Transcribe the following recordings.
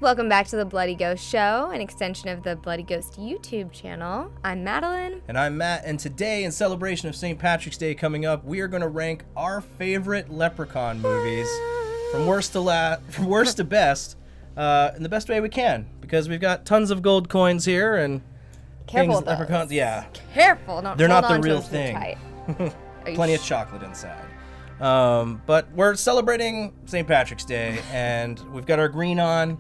Welcome back to the Bloody Ghost Show, an extension of the Bloody Ghost YouTube channel. I'm Madeline. And I'm Matt, and today, in celebration of St. Patrick's Day coming up, we are going to rank our favorite Leprechaun movies from worst to best in the best way we can, because we've got tons of gold coins here and Careful things, leprechauns. Yeah. Careful. They're not the real thing. Plenty of chocolate inside. But we're celebrating St. Patrick's Day, and we've got our green on.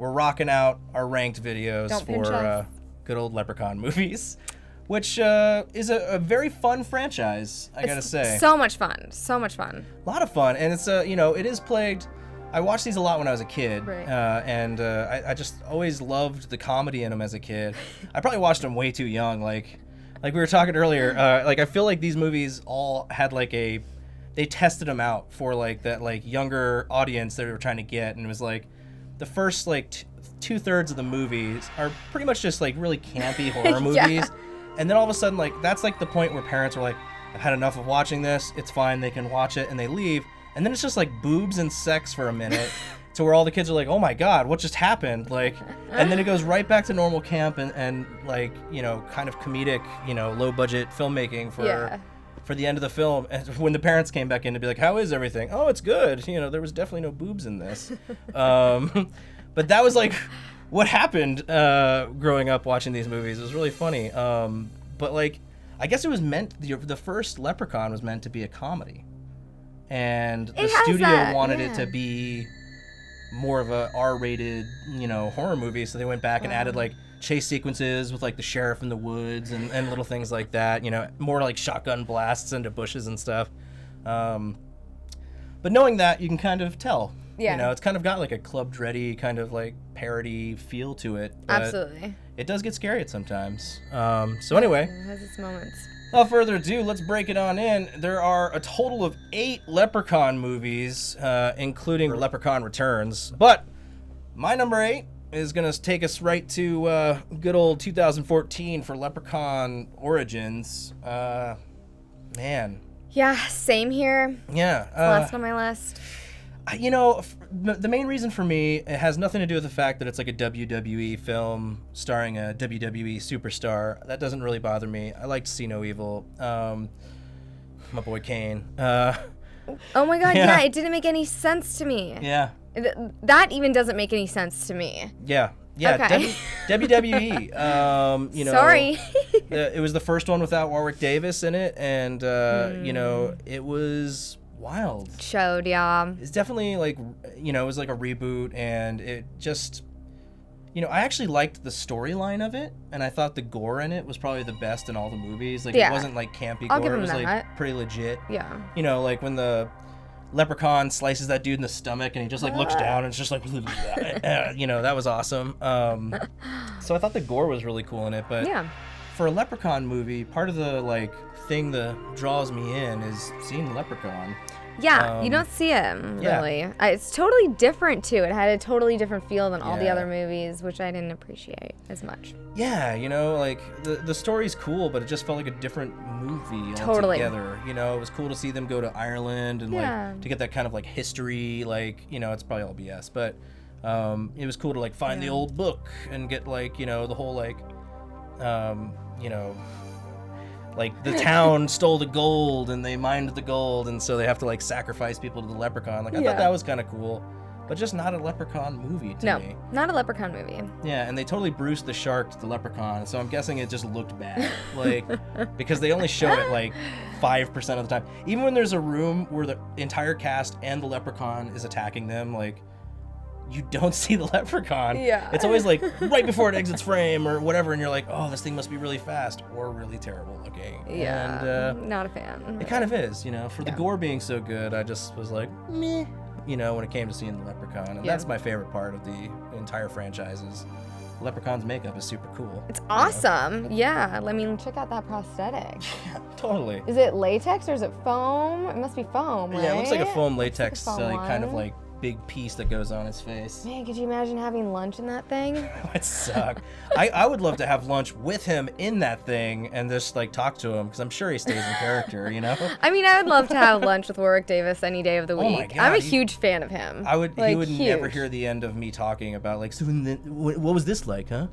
We're rocking out our ranked videos for good old Leprechaun movies, which is a very fun franchise, I gotta say. So much fun. So much fun. A lot of fun, and it's it is plagued. I watched these a lot when I was a kid, right. and I just always loved the comedy in them as a kid. I probably watched them way too young, like we were talking earlier. I feel like these movies all had they tested them out for that younger audience that they were trying to get, and it was like the first 2/3 of the movies are pretty much just really campy horror movies, yeah. And then all of a sudden that's the point where parents are like, I've had enough of watching this, it's fine, they can watch it, and they leave, and then it's just boobs and sex for a minute to where all the kids are like, oh my god, what just happened, and then it goes right back to normal camp and kind of comedic, low budget filmmaking for the end of the film. And when the parents came back in to be like, how is everything? Oh, it's good. there was definitely no boobs in this. But that was what happened growing up watching these movies. It was really funny. But I guess it was the first Leprechaun was meant to be a comedy. And the studio wanted it to be more of a R-rated, horror movie. So they went back and added chase sequences with the sheriff in the woods and little things like that, more shotgun blasts into bushes and stuff. But knowing that, you can kind of tell. Yeah. It's kind of got a Club Dready kind of parody feel to it. But absolutely. It does get scary at sometimes. So anyway. It has its moments. Without further ado, let's break it on in. There are a total of 8 Leprechaun movies, including Leprechaun Returns. But my number 8 is going to take us right to good old 2014 for Leprechaun Origins. Man. Yeah, same here. Yeah. It's last on my list. The main reason for me, it has nothing to do with the fact that it's a WWE film starring a WWE superstar. That doesn't really bother me. I like to see no evil. My boy Kane. Oh my god, yeah, it didn't make any sense to me. Yeah. That even doesn't make any sense to me. Yeah. Okay. WWE. Sorry. It was the first one without Warwick Davis in it, and it was wild. Showed, yeah. It's definitely it was a reboot, and it just, I actually liked the storyline of it, and I thought the gore in it was probably the best in all the movies. It wasn't campy I'll gore. Give it was that. Pretty legit. Yeah. When the Leprechaun slices that dude in the stomach and he just looks down and it's just that was awesome. So I thought the gore was really cool in it, but yeah. For a Leprechaun movie, part of the thing that draws me in is seeing the Leprechaun. Yeah, you don't see him, really. Yeah. It's totally different, too. It had a totally different feel than all the other movies, which I didn't appreciate as much. Yeah, the story's cool, but it just felt like a different movie altogether. It was cool to see them go to Ireland and, to get that kind of, history, it's probably all BS, but it was cool to, find the old book and get, the whole, the town stole the gold and they mined the gold, and so they have to sacrifice people to the leprechaun. I thought that was kind of cool, but just not a Leprechaun movie to me. No, not a Leprechaun movie. Yeah, and they totally Bruce the Shark to the Leprechaun, so I'm guessing it just looked bad. Because they only show it 5% of the time. Even when there's a room where the entire cast and the Leprechaun is attacking them, you don't see the Leprechaun. Yeah. It's always right before it exits frame or whatever, and you're like, oh, this thing must be really fast or really terrible looking. Yeah. And, not a fan. It kind of is, for the gore being so good, I just was meh, when it came to seeing the Leprechaun. And that's my favorite part of the entire franchises. Leprechaun's makeup is super cool. It's awesome. Yeah. I mean, check out that prosthetic. Yeah, totally. Is it latex or is it foam? It must be foam, right? Yeah, it looks like a foam latex, foam kind of big piece that goes on his face. Man, could you imagine having lunch in that thing? It suck. I would love to have lunch with him in that thing and just like talk to him because I'm sure he stays in character, you know? I mean, I would love to have lunch with Warwick Davis any day of the week. Oh my God, I'm a huge fan of him. He would huge. never hear the end of me talking about like, so what was this like, huh?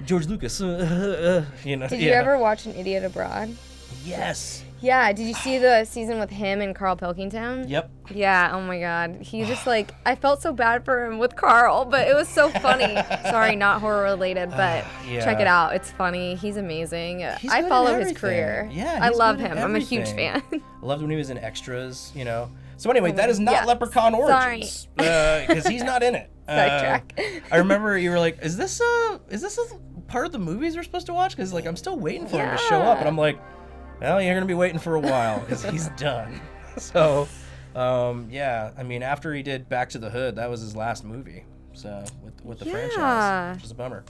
George Lucas, you know? Did you ever watch An Idiot Abroad? Yes. Yeah, did you see the season with him and Carl Pilkington? Yep. Yeah, oh my God. He just like, I felt so bad for him with Carl, but it was so funny. Sorry, not horror related, but check it out. It's funny. He's amazing. I follow his career. Yeah, I love him. I'm a huge fan. I loved when he was in Extras, you know. So anyway, that is not Leprechaun Origins. Because he's not in it. Sidetrack. I remember you were like, is this a part of the movies we're supposed to watch? Because like I'm still waiting for him to show up. And I'm like, well, you're going to be waiting for a while because he's done. So, yeah, I mean, after he did Back to the Hood, that was his last movie. So, with the franchise, which is a bummer,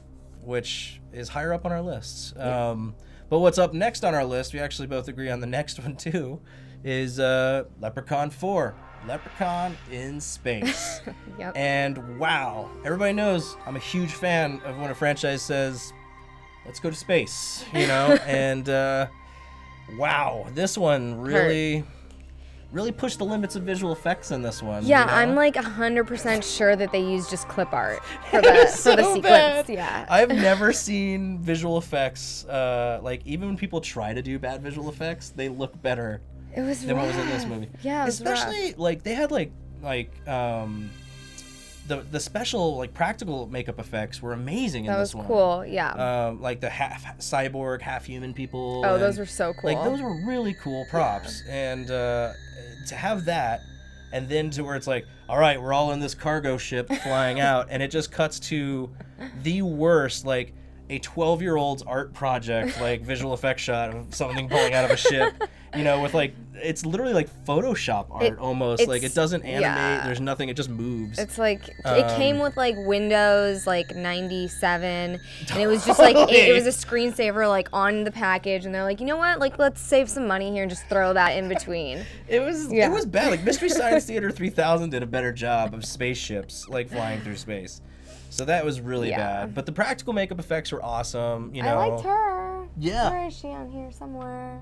which is higher up on our lists. But what's up next on our list, we actually both agree on the next one too, is Leprechaun 4, Leprechaun in Space. Yep. And wow, everybody knows I'm a huge fan of when a franchise says, let's go to space, you know, and... wow, this one really pushed the limits of visual effects in this one. Yeah, you know? I'm like 100% sure that they used just clip art for the sequence. Bad. Yeah. I've never seen visual effects, like even when people try to do bad visual effects, they look better than what was in this movie. Yeah, it was especially like they had like the special like practical makeup effects were amazing in this one. That was cool, yeah. Like the half cyborg, half human people. Oh, those were so cool. Like those were really cool props, and to have that, and then to where it's like, all right, we're all in this cargo ship flying out, and it just cuts to the worst, like a 12-year-old's art project, like visual effects shot of something pulling out of a ship, you know, with like, it's literally like Photoshop art almost. Like it doesn't animate, there's nothing, it just moves. It's like, it came with like Windows like 97, and it was just like, it was a screensaver like on the package, and they're like, you know what, like let's save some money here and just throw that in between. It was bad. Like Mystery Science Theater 3000 did a better job of spaceships like flying through space. So that was really bad. But the practical makeup effects were awesome, you know. I liked her. Yeah. Where is she on here somewhere?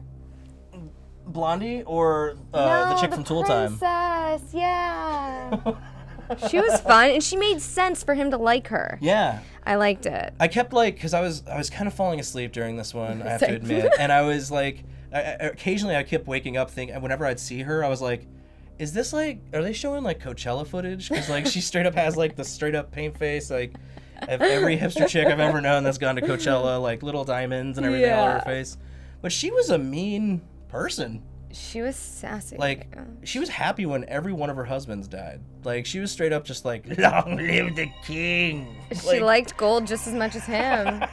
Blondie or the chick from Tool Time? Princess, yeah. She was fun, and she made sense for him to like her. Yeah. I liked it. I kept like, because I was kind of falling asleep during this one, I have to admit. And I was like, occasionally I kept waking up thinking, whenever I'd see her, I was like, is this like, are they showing like Coachella footage? Because like she straight up has like the straight up paint face, like every hipster chick I've ever known that's gone to Coachella, like little diamonds and everything all over her face. But she was a mean person. She was sassy. Like, she was happy when every one of her husbands died. Like, she was straight up just like, long live the king. She liked gold just as much as him.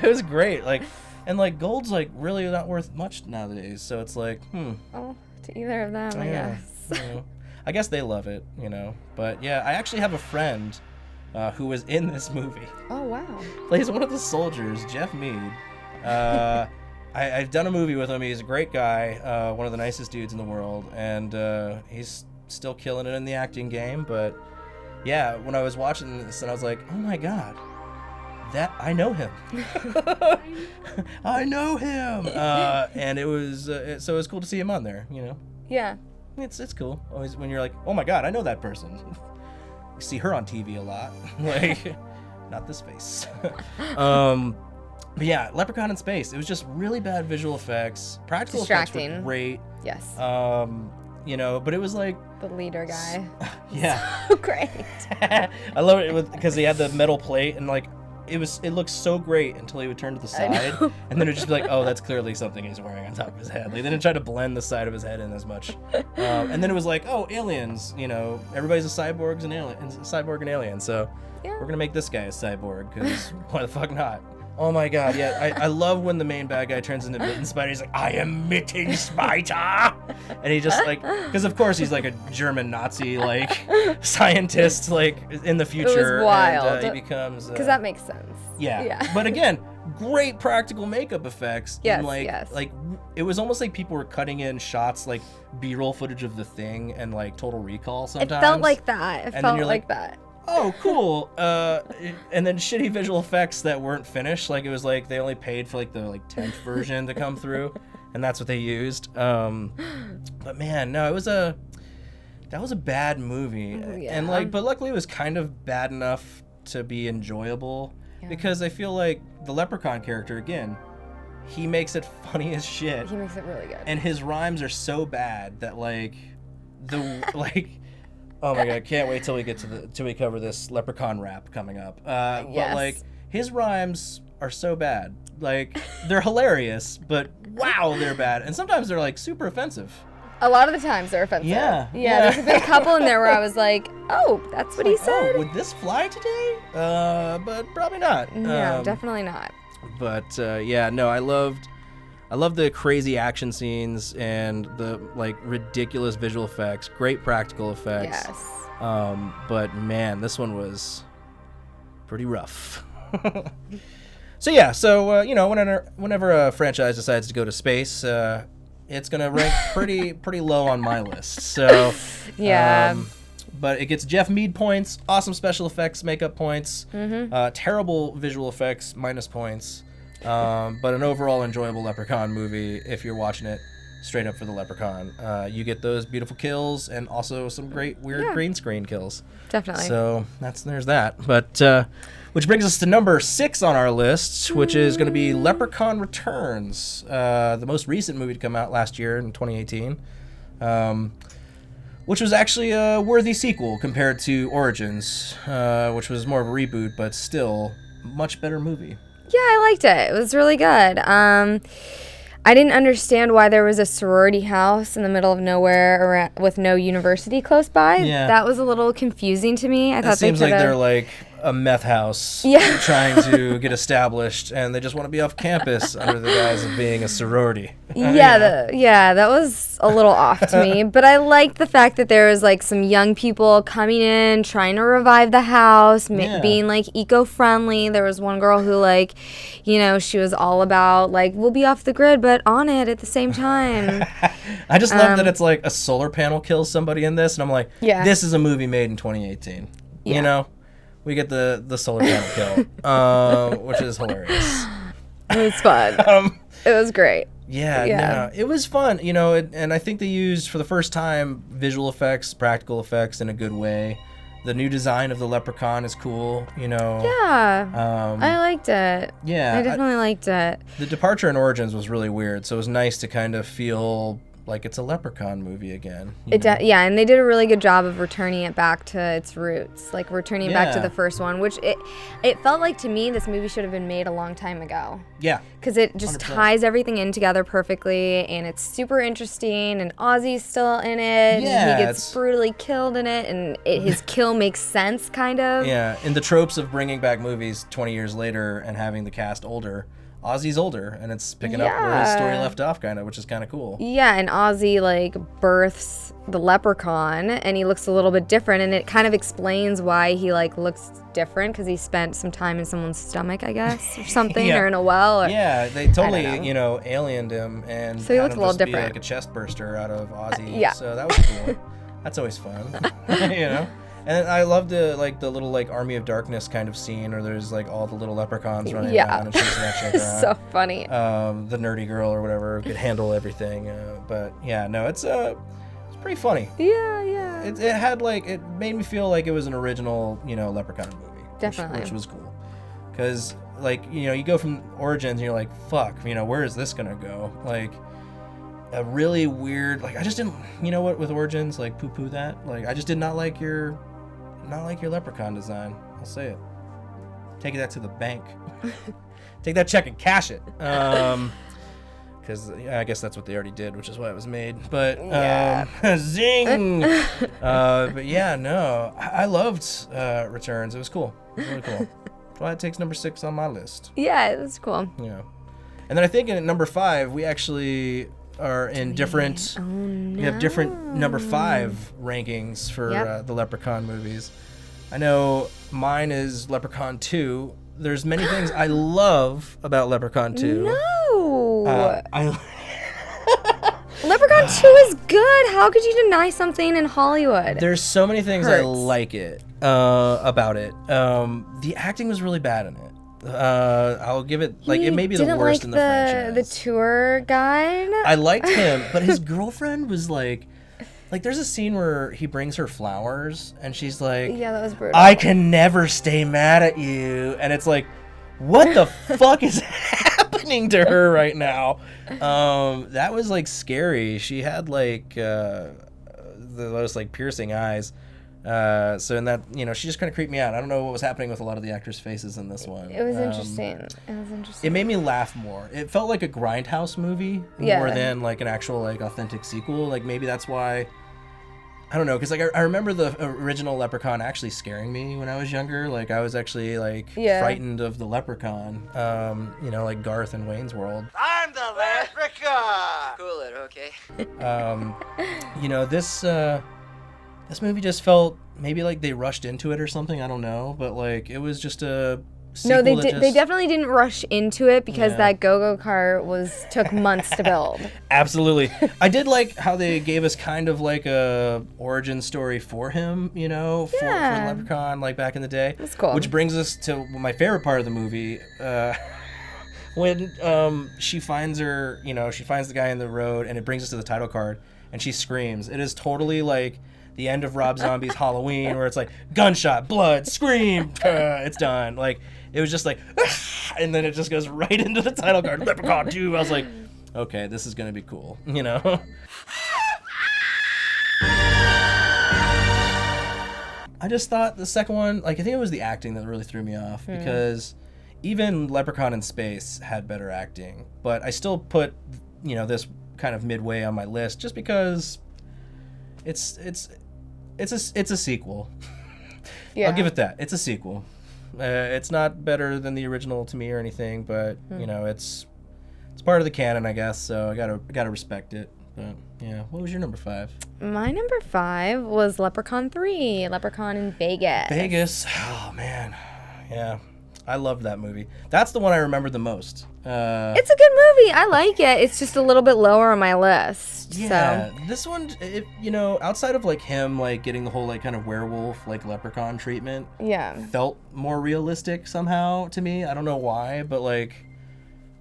It was great. Like, and like gold's like really not worth much nowadays. So it's like, Oh, to either of them, I guess. You know, I guess they love it, you know. But yeah, I actually have a friend who was in this movie. Oh, wow. Plays one of the soldiers, Jeff Mead. I've done a movie with him. He's a great guy, one of the nicest dudes in the world, and he's still killing it in the acting game. But yeah, when I was watching this, and I was like, oh my God, that I know him. I know him. And it was so it was cool to see him on there, you know. Yeah. It's cool. Always when you're like, oh my God, I know that person. You see her on TV a lot. Like, not this face. But yeah, Leprechaun in Space. It was just really bad visual effects. Practical effects were great. Yes. You know, but it was like the leader guy. Yeah. So great. I love it because he had the metal plate and like it looked so great until he would turn to the side, and then it'd just be like, oh, that's clearly something he's wearing on top of his head. Like, they didn't try to blend the side of his head in as much. And then it was like, oh, aliens. You know, everybody's a cyborg and alien. So we're gonna make this guy a cyborg because why the fuck not? Oh my God, yeah, I love when the main bad guy turns into Mitten Spider. He's like, I am Mitten Spider! And he just like, because of course he's like a German Nazi, like, scientist, like, in the future. It was wild. And he becomes... Because that makes sense. Yeah. But again, great practical makeup effects. Yes, and yes. Like it was almost like people were cutting in shots like B-roll footage of The Thing and like Total Recall sometimes. It felt like that. It And then felt you're like like, that. Oh, cool. And then shitty visual effects that weren't finished. Like it was like they only paid for like the 10th version to come through, and that's what they used. But man, no, that was a bad movie. Yeah. And but luckily it was kind of bad enough to be enjoyable because I feel like the Leprechaun character, again, he makes it funny as shit. He makes it really good. And his rhymes are so bad that oh my god, can't wait till we cover this Leprechaun rap coming up. Yes. But like his rhymes are so bad. Like they're hilarious, but wow, they're bad. And sometimes they're like super offensive. A lot of the times they're offensive. Yeah. There's been a couple in there where I was like, oh, that's what he said? Oh, would this fly today? But probably not. No, definitely not. But no, I loved the crazy action scenes and the like ridiculous visual effects, great practical effects. Yes. But man, this one was pretty rough. So whenever a franchise decides to go to space, it's gonna rank pretty low on my list. So Yeah. But it gets Jeff Mead points, awesome special effects, makeup points, terrible visual effects, minus points. But an overall enjoyable Leprechaun movie if you're watching it straight up for the Leprechaun. You get those beautiful kills and also some great weird green screen kills. Definitely. So there's that. But which brings us to number 6 on our list, which is going to be Leprechaun Returns, the most recent movie to come out last year in 2018. Which was actually a worthy sequel compared to Origins, which was more of a reboot, but still much better movie. Yeah, I liked it. It was really good. I didn't understand why there was a sorority house in the middle of nowhere with no university close by. Yeah. That was a little confusing to me. I thought It seems they like they're like a meth house trying to get established, and they just want to be off campus under the guise of being a sorority. That was a little off to me. But I liked the fact that there was like some young people coming in, trying to revive the house, being like eco-friendly. There was one girl who she was all about like, we'll be off the grid, but on it at the same time. I just love that it's like a solar panel kills somebody in this, and I'm like, this is a movie made in 2018. Yeah. You know? We get the solar panel kill, which is hilarious. It was fun. It was great. Yeah, no, it was fun, and I think they used, for the first time, visual effects, practical effects in a good way. The new design of the Leprechaun is cool, Yeah, I liked it. Yeah. I definitely liked it. The departure in Origins was really weird, so it was nice to kind of feel like it's a Leprechaun movie again. And they did a really good job of returning it back to its roots, like returning it back to the first one, which it felt like to me this movie should have been made a long time ago. Yeah. Because it just 100%. Ties everything in together perfectly, and it's super interesting, and Ozzy's still in it, yeah, and he gets brutally killed in it, and his kill makes sense, kind of. Yeah, in the tropes of bringing back movies 20 years later and having the cast older, Ozzy's older, and it's picking up where his story left off, kind of, which is kind of cool. Yeah, and Ozzy, births the Leprechaun, and he looks a little bit different, and it kind of explains why he, looks different, because he spent some time in someone's stomach, I guess, or something, or in a well. Or, they totally, aliened him, and so he looks a little different. Be like a chest burster out of Ozzy. Yeah. So that was cool. That's always fun, And I love the little Army of Darkness kind of scene, where there's all the little leprechauns running around and chasing that chick around. So funny. The nerdy girl or whatever could handle everything, but yeah, no, it's pretty funny. Yeah. It had it made me feel like it was an original Leprechaun movie. Definitely. Which was cool, because you go from Origins and you're like, fuck, where is this gonna go? A really weird I just didn't with Origins poo-poo that I just did not like your Leprechaun design. I'll say it. Take that to the bank. Take that check and cash it. Because I guess that's what they already did, which is why it was made. But zing. But yeah, no, I loved Returns. It was cool. It was really cool. That's why it takes number 6 on my list. Yeah, it was cool. Yeah, and then I think in number 5 we actually are in different. Oh, no. We have different number 5 rankings for the Leprechaun movies. I know mine is Leprechaun 2, there's many things I love about Leprechaun 2. No. I Leprechaun 2 is good. How could you deny something in Hollywood? There's so many things I like about it. The acting was really bad in it. I'll give it it may be the worst in the franchise. The tour guide. I liked him, but his girlfriend was like there's a scene where he brings her flowers and she's like, yeah, that was brutal. I can never stay mad at you, and it's like, what the fuck is happening to her right now? That was like scary. She had like the most like piercing eyes. So in that, she just kind of creeped me out. I don't know what was happening with a lot of the actors' faces in this one. It was interesting. It made me laugh more. It felt like a Grindhouse movie more than like an actual like authentic sequel. Like maybe that's why. I don't know, because like I remember the original Leprechaun actually scaring me when I was younger. Like I was actually like frightened of the Leprechaun. Like Garth in Wayne's World. I'm the Leprechaun. Cool it, okay. This movie just felt maybe like they rushed into it or something. I don't know, but like it was just a sequel. No, they definitely didn't rush into it because that go-go kart took months to build. Absolutely. I did like how they gave us kind of like a origin story for him, for Leprechaun, like back in the day. That's cool. Which brings us to my favorite part of the movie. When she finds the guy in the road, and it brings us to the title card, and she screams. It is totally like the end of Rob Zombie's Halloween, where it's like gunshot, blood, scream, it's done. Like it was just like, and then it just goes right into the title card, Leprechaun 2. I was like, okay, this is gonna be cool, I just thought the second one, like I think it was the acting that really threw me off, because even Leprechaun in Space had better acting, but I still put this kind of midway on my list just because it's a sequel. Yeah. I'll give it that. It's a sequel. It's not better than the original to me or anything, but it's part of the canon, I guess. So I gotta respect it. But yeah, what was your number 5? My number 5 was Leprechaun 3, Leprechaun in Vegas. Vegas. Oh man, yeah. I loved that movie. That's the one I remember the most. It's a good movie. I like it. It's just a little bit lower on my list. Yeah, this one, outside of like him, like getting the whole like kind of werewolf, like leprechaun treatment, felt more realistic somehow to me. I don't know why, but like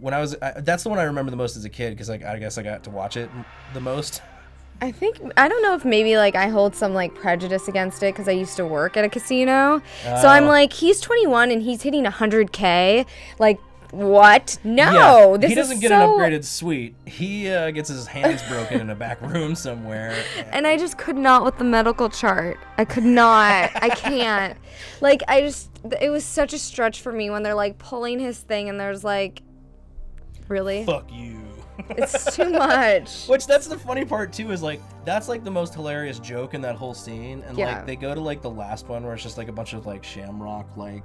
when that's the one I remember the most as a kid, because like I guess I got to watch it the most. I don't know if maybe like I hold some like prejudice against it because I used to work at a casino. So I'm like, he's 21 and he's hitting 100K. Like, what? No, he doesn't get an upgraded suite. He gets his hands broken in a back room somewhere. And I just could not with the medical chart. I could not. I can't. Like, it was such a stretch for me when they're like pulling his thing and there's like, really? Fuck you. It's too much. Which, that's the funny part too, is like that's like the most hilarious joke in that whole scene, and like they go to like the last one where it's just like a bunch of like shamrock like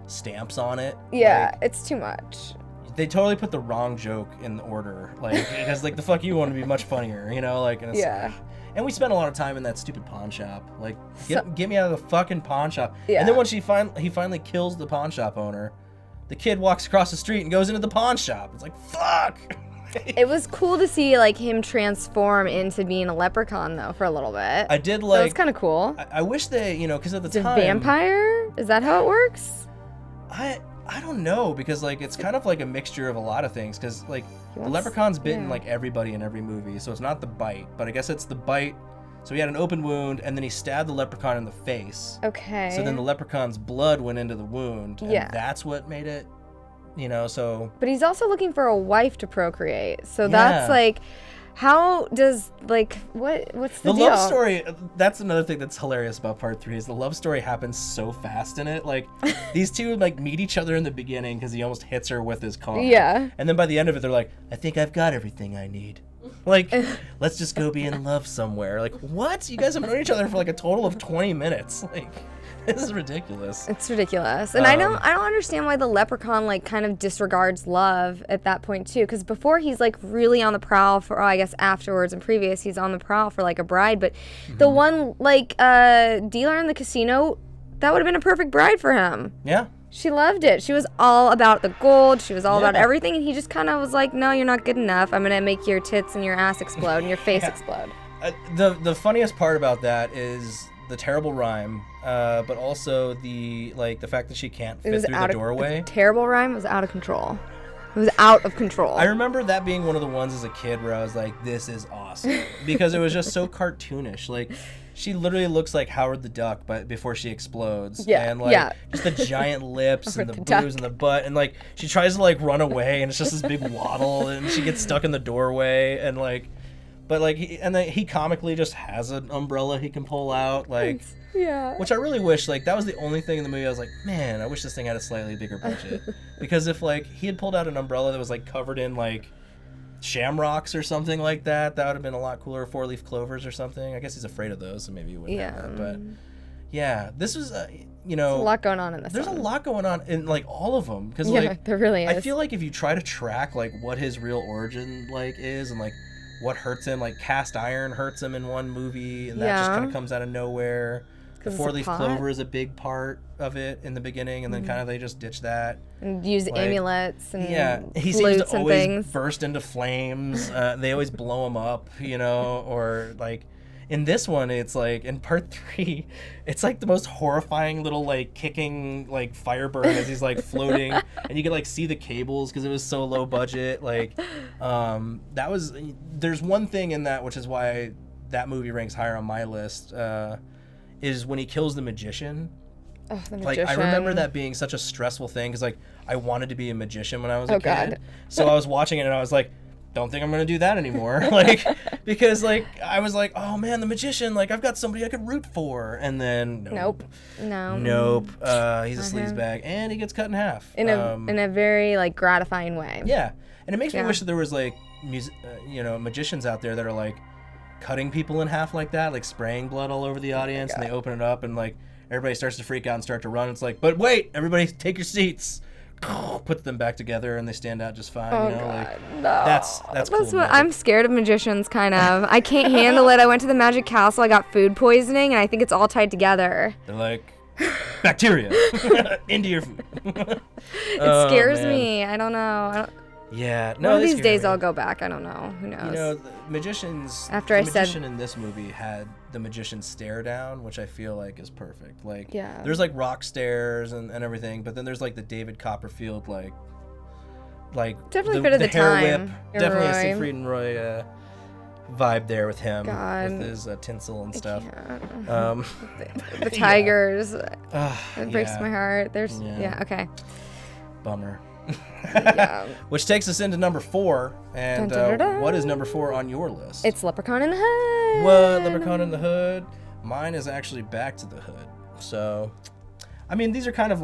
stamps on it. Yeah, like, it's too much. They totally put the wrong joke in the order, like because like the fuck you want to be much funnier, like, and it's, and we spent a lot of time in that stupid pawn shop. Like, get me out of the fucking pawn shop. Yeah. And then when he finally kills the pawn shop owner, the kid walks across the street and goes into the pawn shop. It's like, fuck. It was cool to see like him transform into being a leprechaun though for a little bit. I did like. That was kind of cool. I wish they, because at the time. Is it vampire? Is that how it works? I don't know, because like it's kind of like a mixture of a lot of things, because like the leprechaun's bitten like everybody in every movie, so it's not the bite, but I guess it's the bite. So he had an open wound, and then he stabbed the leprechaun in the face. Okay. So then the leprechaun's blood went into the wound, and that's what made it. So. But he's also looking for a wife to procreate. So that's like, how does like what's the deal? Love story? That's another thing that's hilarious about part 3 is the love story happens so fast in it. Like these two like meet each other in the beginning because he almost hits her with his car. Yeah. And then by the end of it, they're like, I think I've got everything I need. Like, let's just go be in love somewhere. Like, what? You guys have known each other for like a total of 20 minutes. Like. This is ridiculous. It's ridiculous. And I don't understand why the leprechaun like kind of disregards love at that point too, because before he's like really on the prowl for, I guess afterwards and previous he's on the prowl for like a bride, but the one like dealer in the casino, that would have been a perfect bride for him. Yeah. She loved it. She was all about the gold. She was all about everything. And he just kind of was like, no, you're not good enough. I'm going to make your tits and your ass explode and your face explode. The funniest part about that is the terrible rhyme, but also the fact that she can't fit through the doorway. The terrible rhyme was out of control. It was out of control. I remember that being one of the ones as a kid where I was like, this is awesome. Because it was just so cartoonish. Like, she literally looks like Howard the Duck, but before she explodes. Yeah. And, like, just the giant lips and the boobs and the butt. And, like, she tries to, like, run away, and it's just this big waddle, and she gets stuck in the doorway, and, like... But, like, he comically just has an umbrella he can pull out, like... Yeah. Which I really wish, like, that was the only thing in the movie I was like, man, I wish this thing had a slightly bigger budget. Because if, like, he had pulled out an umbrella that was, like, covered in, like, shamrocks or something like that, that would have been a lot cooler. 4-leaf clovers or something. I guess he's afraid of those, so maybe he wouldn't have that. But, yeah, this was, you know... There's a lot going on in this There's a lot going on in, like, all of them. Because, like, there really is. I feel like if you try to track, like, what his real origin, like, is, and, like, what hurts him, like, cast iron hurts him in one movie, and that just kind of comes out of nowhere. The 4-leaf clover is a big part of it in the beginning, and then kind of they just ditch that. And use amulets and he seems to always burst into flames. They always blow him up, you know, or like in this one, it's like in part 3, it's like the most horrifying little like kicking like fire burn as he's like floating, and you can like see the cables because it was so low budget. Like there's one thing in that which is why that movie ranks higher on my list. Is when he kills the magician. Oh, the magician. Like, I remember that being such a stressful thing because, like, I wanted to be a magician when I was a kid. God. So I was watching it and I was like, don't think I'm going to do that anymore. Like, because, like, I was like, oh, man, the magician, like, I've got somebody I could root for. And then, nope. He's a sleazebag. And he gets cut in half. In a very, like, gratifying way. Yeah. And it makes me wish that there was, like, magicians out there that are, like, cutting people in half like that, like spraying blood all over the audience, and they open it up and like everybody starts to freak out and start to run. It's like, but wait, everybody take your seats. Put them back together and they stand out just fine. Oh, you know, God, like no. that's cool. What I'm scared of magicians, kind of. I can't handle it. I went to the Magic Castle. I got food poisoning, and I think it's all tied together. They're like bacteria into your food. It scares me. I don't know. Yeah, no. One of these days I'll go back. I don't know. Who knows? You know, the magician in this movie had the magician stare down, which I feel like is perfect. Like, there's like rock stares and everything, but then there's like the David Copperfield like definitely fit at the hair time. whip, definitely a Siegfried and Roy vibe there with him, with his tinsel and stuff. The tigers. It breaks my heart. There's okay. Bummer. Which takes us into number 4, and what is number 4 on your list? It's Leprechaun in the Hood. What? Leprechaun in the Hood? Mine is actually Back to the Hood. So, I mean, these are kind of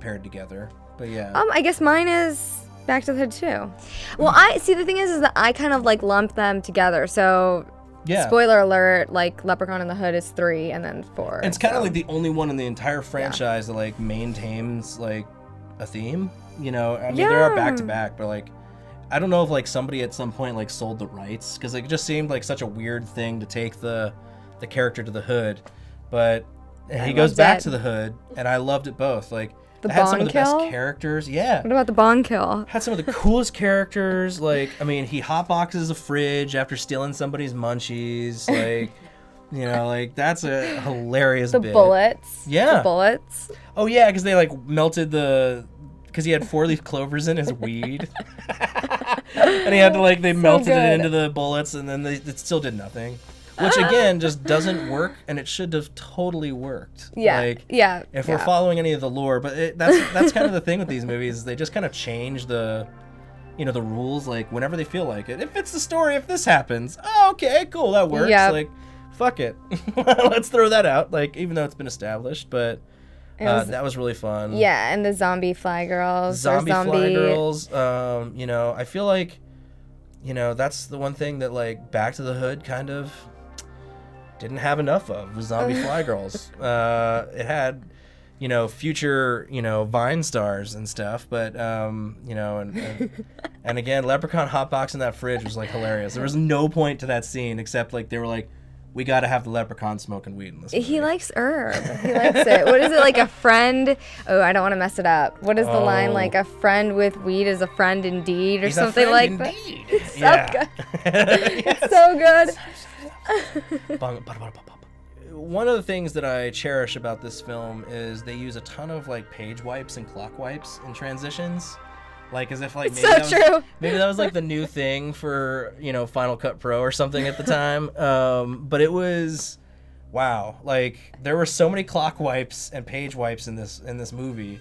paired together, but yeah. I guess mine is Back to the Hood too. Well, the thing is that I kind of like lump them together. So, spoiler alert, like Leprechaun in the Hood is 3 and then 4. It's kind of like the only one in the entire franchise that like maintains like a theme. You know, I mean, there are back to back, but like, I don't know if like somebody at some point like sold the rights because it just seemed like such a weird thing to take the character to the hood, but he goes back to the hood, and I loved it both. Like, it had some of the best characters. Yeah. What about the Bond kill? Had some of the coolest characters. Like, I mean, he hotboxes a fridge after stealing somebody's munchies. Like, you know, like that's a hilarious bit. The bullets. Yeah. The bullets. Oh yeah, because they like melted because he had 4-leaf clovers in his weed. And he had to they melted it into the bullets, and then it still did nothing. Which again just doesn't work, and it should have totally worked. Yeah. If we're following any of the lore, but that's kind of the thing with these movies. They just kind of change the rules like whenever they feel like it. It fits the story. If this happens, okay, cool, that works. Yep. Like, fuck it, let's throw that out. Like, even though it's been established, but. That was really fun. Yeah, and the zombie fly girls. Fly girls. I feel like, that's the one thing that like Back to the Hood kind of didn't have enough of was zombie fly girls. It had, future, Vine stars and stuff, but and again, Leprechaun hotboxing that fridge was like hilarious. There was no point to that scene except like they were like, we got to have the leprechaun smoking weed in this movie. He likes herb. He likes it. What is it, like a friend? Oh, I don't want to mess it up. What is the line? Like a friend with weed is a friend indeed, or He's something like that. indeed. It's so Yeah. good. Yes. So good. One of the things that I cherish about this film is they use a ton of like page wipes and clock wipes in transitions. Like as if like maybe that was like the new thing for, you know, Final Cut Pro or something at the time. But it was, wow, like there were so many clock wipes and page wipes in this movie.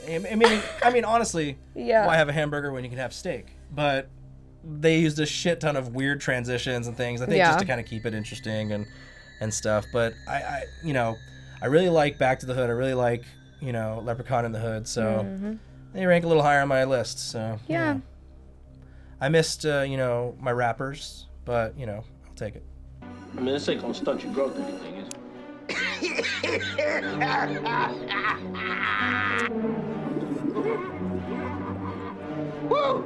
I mean honestly, why have a hamburger when you can have steak? But they used a shit ton of weird transitions and things, I think, just to kind of keep it interesting and stuff. But I you know, I really like Back to the Hood. I really like, you know, Leprechaun in the Hood. So they rank a little higher on my list. So Yeah. I missed, you know, my rappers, but, you know, I'll take it. I mean, this ain't gonna stunt your growth or anything, is it?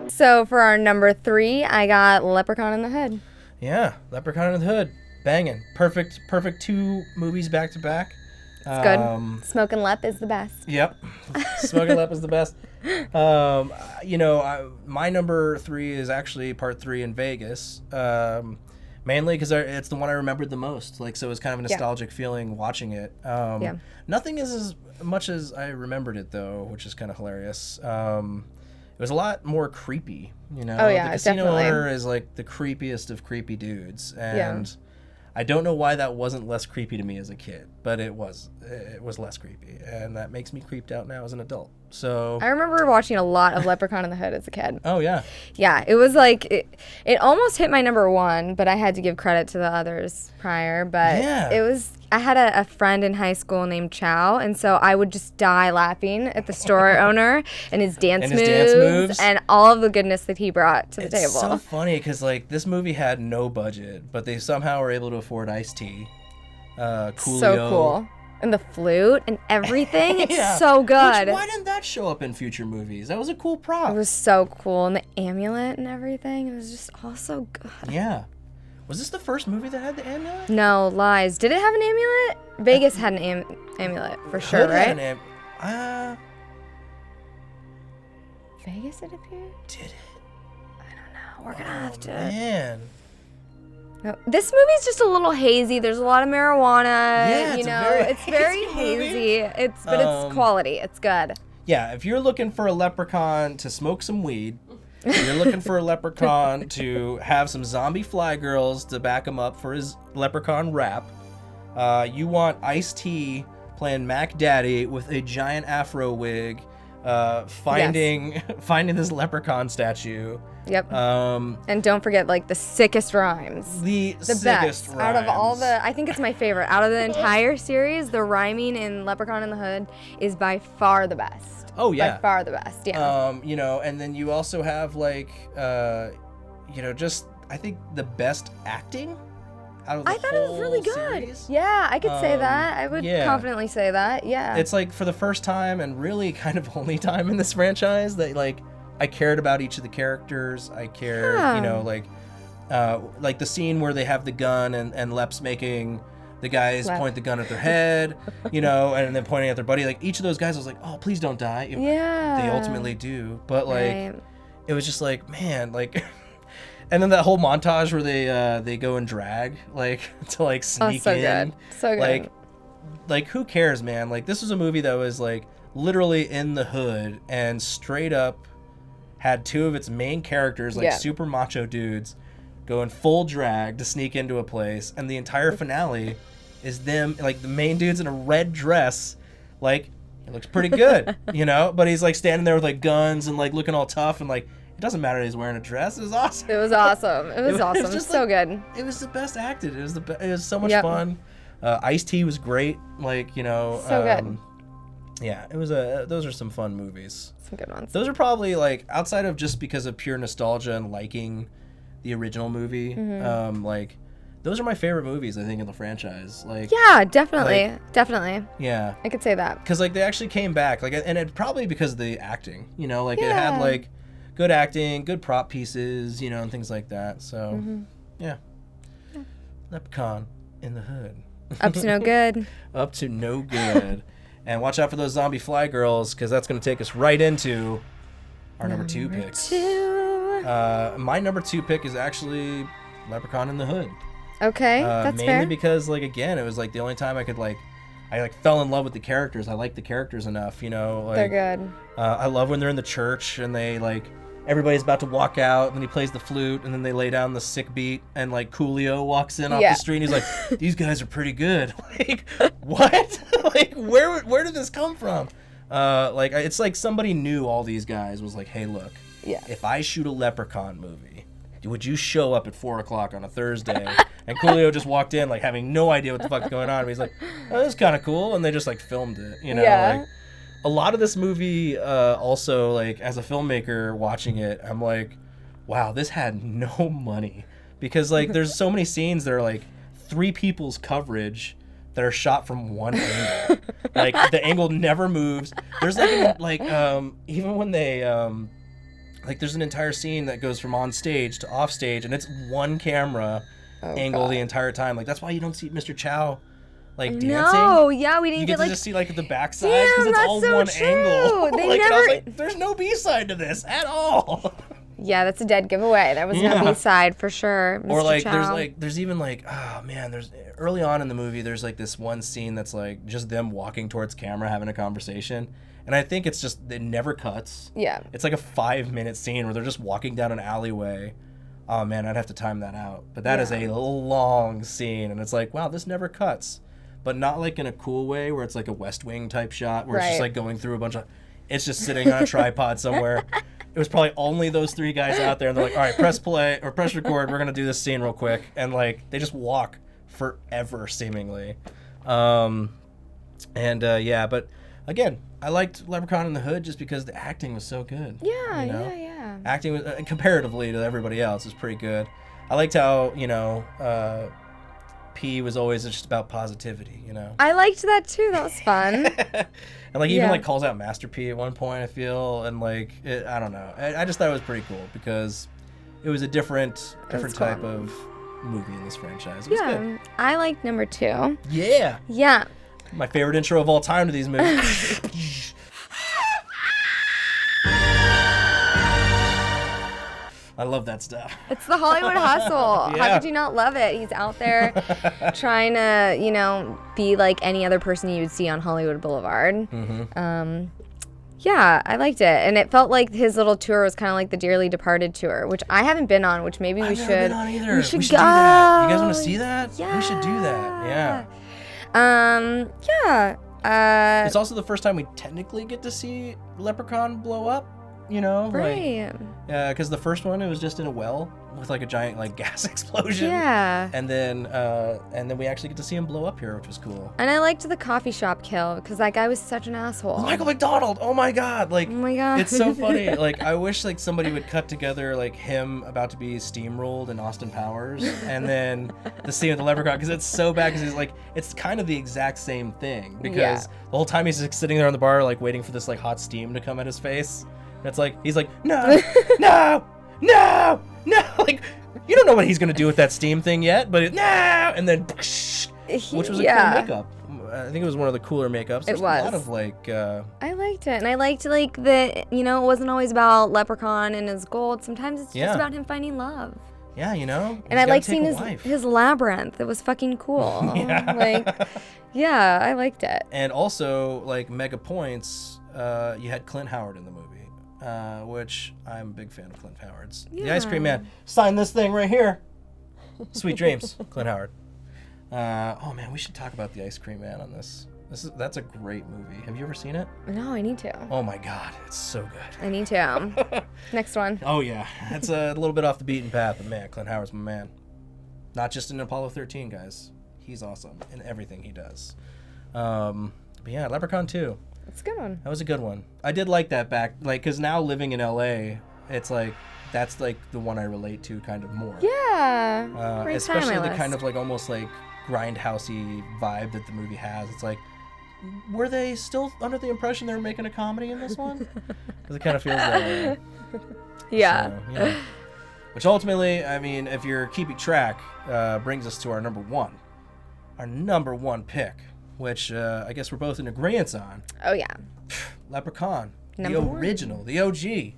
So for our number 3, I got Leprechaun in the Hood. Yeah, Leprechaun in the Hood. Banging. Perfect 2 movies back to back. It's good. Smoking Lep is the best. Yep. Smoking Lep is the best. You know, my number 3 is actually part 3 in Vegas. Mainly because it's the one I remembered the most. Like, so it was kind of a nostalgic feeling watching it. Nothing is as much as I remembered it, though, which is kind of hilarious. It was a lot more creepy, you know? Oh, yeah, the casino definitely. owner is, like, the creepiest of creepy dudes. And I don't know why that wasn't less creepy to me as a kid, but it was less creepy. And that makes me creeped out now as an adult. So I remember watching a lot of Leprechaun in the Hood as a kid. Oh, yeah. Yeah, it was like, it almost hit my number 1, but I had to give credit to the others prior. But I had a friend in high school named Chow, and so I would just die laughing at the store owner and his dance moves and all of the goodness that he brought to the table. It's so funny because, like, this movie had no budget, but they somehow were able to afford Ice-T, Coolio. So cool. And the flute and everything. It's so good. Why didn't that show up in future movies? That was a cool prop. It was so cool. And the amulet and everything. It was just all so good. Yeah. Was this the first movie that had the amulet? No, lies. Did it have an amulet? Vegas had an amulet for sure, right? Vegas it appeared? Did it? I don't know. We're going to have to. Man. No, this movie's just a little hazy. There's a lot of marijuana. Yeah, it's very hazy. But it's quality. It's good. Yeah, if you're looking for a leprechaun to smoke some weed, you're looking for a leprechaun to have some zombie fly girls to back him up for his leprechaun rap, you want Ice-T playing Mac Daddy with a giant afro wig, finding this leprechaun statue. Yep. And don't forget, like, the sickest rhymes. The sickest best. rhymes. Out of all I think it's my favorite. Out of the entire series, the rhyming in Leprechaun in the Hood is by far the best. Oh, yeah. By far the best, yeah. You know, and then you also have, like, you know, just, I think the best acting out of the I thought it was really good. series. Yeah, I could say that. I would confidently say that, yeah. It's, like, for the first time and really kind of only time in this franchise that, like, I cared about each of the characters. I cared, you know, like the scene where they have the gun and Lep's making the guys point the gun at their head, you know, and then pointing at their buddy. Like, each of those guys, I was like, oh, please don't die. Yeah. They ultimately do. But, like, it was just like, man, like... And then that whole montage where they go and drag, like, to, like, sneak in. Good. So good. Like, who cares, man? Like, this was a movie that was, like, literally in the hood and straight up had 2 of its main characters, like, super macho dudes, go in full drag to sneak into a place, and the entire finale is them, like, the main dude's in a red dress, like, it looks pretty good, you know, but he's, like, standing there with, like, guns and, like, looking all tough, and, like, it doesn't matter that he's wearing a dress. It was awesome. It was awesome. It was awesome. It was just, so like, good. It was the best acted. It was so much fun. Ice-T was great, like, you know. So good. Yeah, it was those are some fun movies. Some good ones. Those are probably, like, outside of just because of pure nostalgia and liking the original movie, like, those are my favorite movies, I think, in the franchise. Like, yeah, definitely. Yeah. I could say that. Because, like, they actually came back, like, and it probably because of the acting, you know, like, it had, like, good acting, good prop pieces, you know, and things like that. So, yeah. Leprechaun. in the Hood. Up to no good. Up to no good. And watch out for those zombie fly girls, because that's going to take us right into our number 2 picks. My number 2 pick is actually Leprechaun in the Hood. Okay, that's mainly fair. because, like, again, it was like the only time I could I fell in love with the characters. I like the characters enough, you know. Like, They're good. I love when they're in the church and they everybody's about to walk out, and then he plays the flute, and then they lay down the sick beat, and like Coolio walks in off the street, and he's like, "These guys are pretty good." Like, what? Like, where did this come from? It's like somebody knew all these guys, was like, "Hey, look, if I shoot a Leprechaun movie, would you show up at 4:00 on a Thursday?" And Coolio just walked in, like, having no idea what the fuck's going on. And he's like, "Oh, this is kind of cool," and they just like filmed it, you know. Yeah. Like, a lot of this movie, also, like, as a filmmaker watching it, I'm like, wow, this had no money. Because, like, there's so many scenes that are, like, 3 people's coverage that are shot from one angle. Like, the angle never moves. There's, even when they, there's an entire scene that goes from on stage to off stage, and it's one camera angle the entire time. Like, that's why you don't see Mr. Chow dancing. No, yeah, we didn't you get to just see the backside, damn, because it's that's all so one true. angle. They And I was never- like, there's no B-side to this at all. Yeah, that's a dead giveaway. There was no B-side for sure. Mr. Or Chow. there's even oh man, there's early on in the movie, there's this one scene that's just them walking towards camera having a conversation, and I think it's just, it never cuts. Yeah. It's like a 5-minute scene where they're just walking down an alleyway. Oh man, I'd have to time that out. But that is a long scene, and it's like, wow, this never cuts. But not in a cool way where it's like a West Wing type shot where it's just going through a bunch of, it's just sitting on a tripod somewhere. It was probably only those 3 guys out there, and they're like, all right, press play or press record, we're gonna do this scene real quick, and they just walk forever seemingly. But again, I liked Leprechaun in the Hood just because the acting was so good. Yeah, you know? yeah. Acting was, comparatively to everybody else, is pretty good. I liked how, P was always just about positivity, you know. I liked that too. That was fun. And even calls out Master P at one point, I feel, and I don't know. I just thought it was pretty cool because it was a different type of movie in this franchise. It was good. I liked number 2. Yeah. Yeah. My favorite intro of all time to these movies. I love that stuff. It's the Hollywood hustle. Yeah. How could you not love it? He's out there trying to, be like any other person you would see on Hollywood Boulevard. Mm-hmm. Yeah, I liked it. And it felt like his little tour was kind of like the Dearly Departed tour, which I haven't been on, which maybe we I've should. never been on either. We should do go. that. You guys want to see that? Yeah. We should do that. Yeah. It's also the first time we technically get to see Leprechaun blow up, you know? Right. Because the first one, it was just in a well with a giant gas explosion. Yeah. And then we actually get to see him blow up here, which was cool. And I liked the coffee shop kill because that guy was such an asshole. Michael McDonald, oh my god, Oh my god. it's so funny. I wish somebody would cut together him about to be steamrolled in Austin Powers, and then the scene with the Leprechaun, because it's so bad, because he's it's kind of the exact same thing, because the whole time he's sitting there on the bar waiting for this hot steam to come at his face. And it's he's like, no, no, no, no, you don't know what he's gonna do with that steam thing yet, but no, and then which was a cool makeup. I think it was one of the cooler makeups. There's It was. a lot of I liked it, and I liked that it wasn't always about Leprechaun and his gold. Sometimes it's just about him finding love. Yeah, And I liked seeing his labyrinth. It was fucking cool. Yeah, I liked it. And also, mega points, you had Clint Howard in the movie, which I'm a big fan of Clint Howard's. The Ice Cream Man. Sign this thing right here. Sweet dreams, Clint Howard. Oh man, we should talk about The Ice Cream Man on this. That's a great movie. Have you ever seen it? No, I need to. Oh my god, it's so good. I need to. Next one. Oh yeah, it's a little bit off the beaten path, but man, Clint Howard's my man. Not just in Apollo 13, guys. He's awesome in everything he does. But yeah, Leprechaun 2. It's a good one. That was a good one. I did like that back, because now living in LA, it's that's the one I relate to kind of more. Yeah. Especially the kind of almost grindhousey vibe that the movie has. It's were they still under the impression they were making a comedy in this one? Because it kind of feels that way. Yeah. So, yeah. Which ultimately, I mean, if you're keeping track, brings us to our number 1. our number one pick, which I guess we're both in agreement on. Oh, yeah. Leprechaun. Number the one. original. The OG.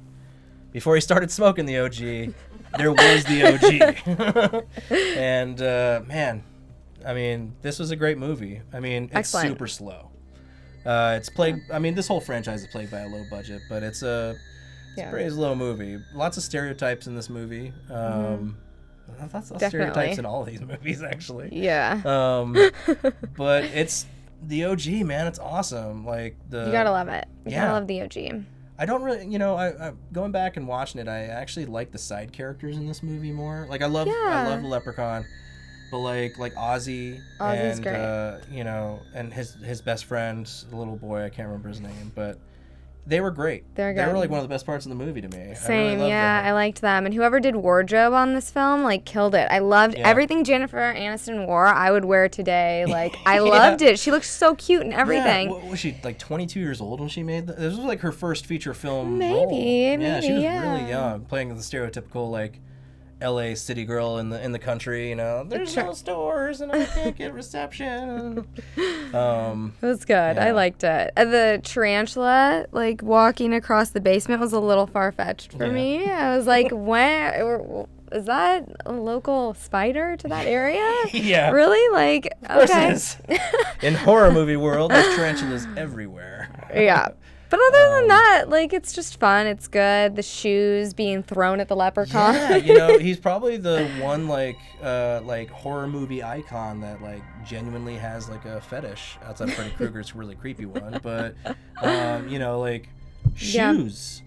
Before he started smoking the OG, there was the OG. And, man, I mean, this was a great movie. I mean, it's Excellent. super slow. It's plagued, I mean, this whole franchise is plagued by a low budget, but it's a pretty slow movie. Lots of stereotypes in this movie. That's stereotypes in all of these movies, actually. Yeah. But it's the OG, man. It's awesome. Like you gotta love it. You gotta love the OG. I don't really, you know, I going back and watching it, I actually like the side characters in this movie more. Like I love the Leprechaun, but like Ozzy's and great. you know, and his best friend, the little boy, I can't remember his name, but they were great. They're good. They were like one of the best parts of the movie to me. Same, I really loved them. I liked them. And whoever did wardrobe on this film, like, killed it. I loved everything Jennifer Aniston wore. I would wear today. Like, I loved it. She looked so cute and everything. Yeah. Was she like 22 years old when she made this? Was like her first feature film Maybe, role. maybe, Yeah, she was really young, playing the stereotypical like LA city girl in the country, you know. There's no stores and I can't get reception. It was good. I liked it. The tarantula, like, walking across the basement was a little far-fetched for me. I was like, when... Is that a local spider to that area? Yeah. Really? Like, Of course okay. it is. In horror movie world, there's tarantulas everywhere. Yeah. But other than that, like, it's just fun. It's good. The shoes being thrown at the leprechaun. Yeah, you know, he's probably the one like horror movie icon that like genuinely has like a fetish outside of Freddy Krueger's really creepy one. But you know, like shoes.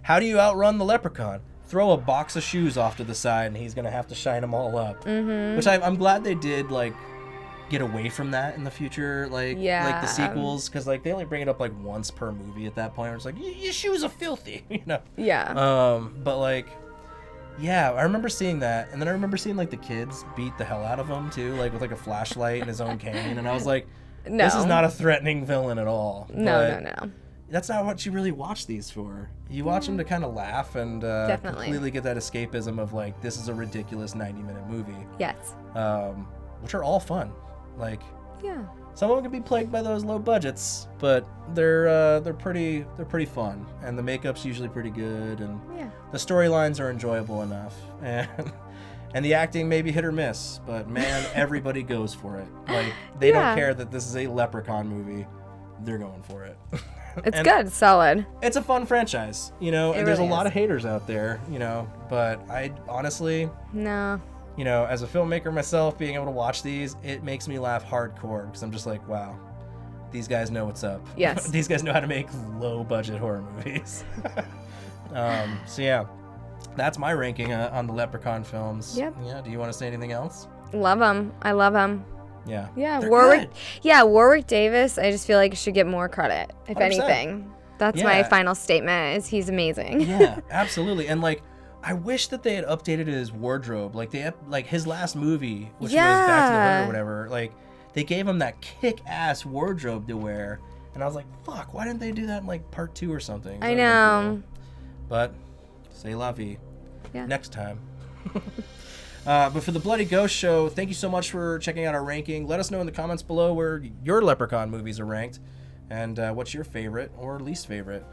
How do you outrun the leprechaun? Throw a box of shoes off to the side, and he's gonna have to shine them all up. Mm-hmm. Which I'm glad they did like get away from that in the future, like the sequels, because like they only bring it up like once per movie at that point. Where it's like your shoes are filthy, you know. Yeah. But like, yeah, I remember seeing that, and then I remember seeing like the kids beat the hell out of him too, like with like a flashlight and his own cane, and I was like, no, this is not a threatening villain at all. No. That's not what you really watch these for. You watch them to kind of laugh and completely get that escapism of like, this is a ridiculous 90-minute movie. Yes. Which are all fun. Like, yeah, some of them can be plagued by those low budgets, but they're pretty fun, and the makeup's usually pretty good, and the storylines are enjoyable enough, and the acting may be hit or miss, but man, everybody goes for it. Like they don't care that this is a Leprechaun movie; they're going for it. It's good, it's solid. It's a fun franchise, you know. And there's really a lot of haters out there, you know, but I honestly you know, as a filmmaker myself, being able to watch these, it makes me laugh hardcore because I'm just like, wow, these guys know what's up. Yes. These guys know how to make low-budget horror movies. So yeah, that's my ranking on the Leprechaun films. Yep. Yeah. Do you want to say anything else? Love him. I love him. Yeah. Yeah. They're Warwick. good. Yeah, Warwick Davis. I just feel like should get more credit, if 100%. anything. That's my final statement. Is he's amazing. Yeah, absolutely. And like, I wish that they had updated his wardrobe. Like his last movie, which was Back to the Hood or whatever. Like, they gave him that kick-ass wardrobe to wear, and I was like, fuck, why didn't they do that in like part 2 or something? I know. Cool. But c'est la vie. Yeah. Next time. But for the Bloody Ghost Show, thank you so much for checking out our ranking. Let us know in the comments below where your Leprechaun movies are ranked, and what's your favorite or least favorite,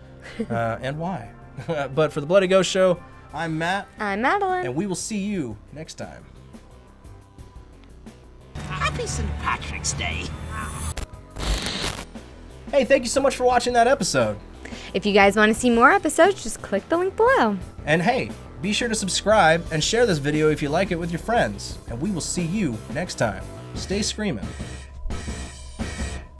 and why. But for the Bloody Ghost Show, I'm Matt. I'm Madeline. And we will see you next time. Happy St. Patrick's Day. Hey, thank you so much for watching that episode. If you guys want to see more episodes, just click the link below. And hey, be sure to subscribe and share this video if you like it with your friends. And we will see you next time. Stay screaming.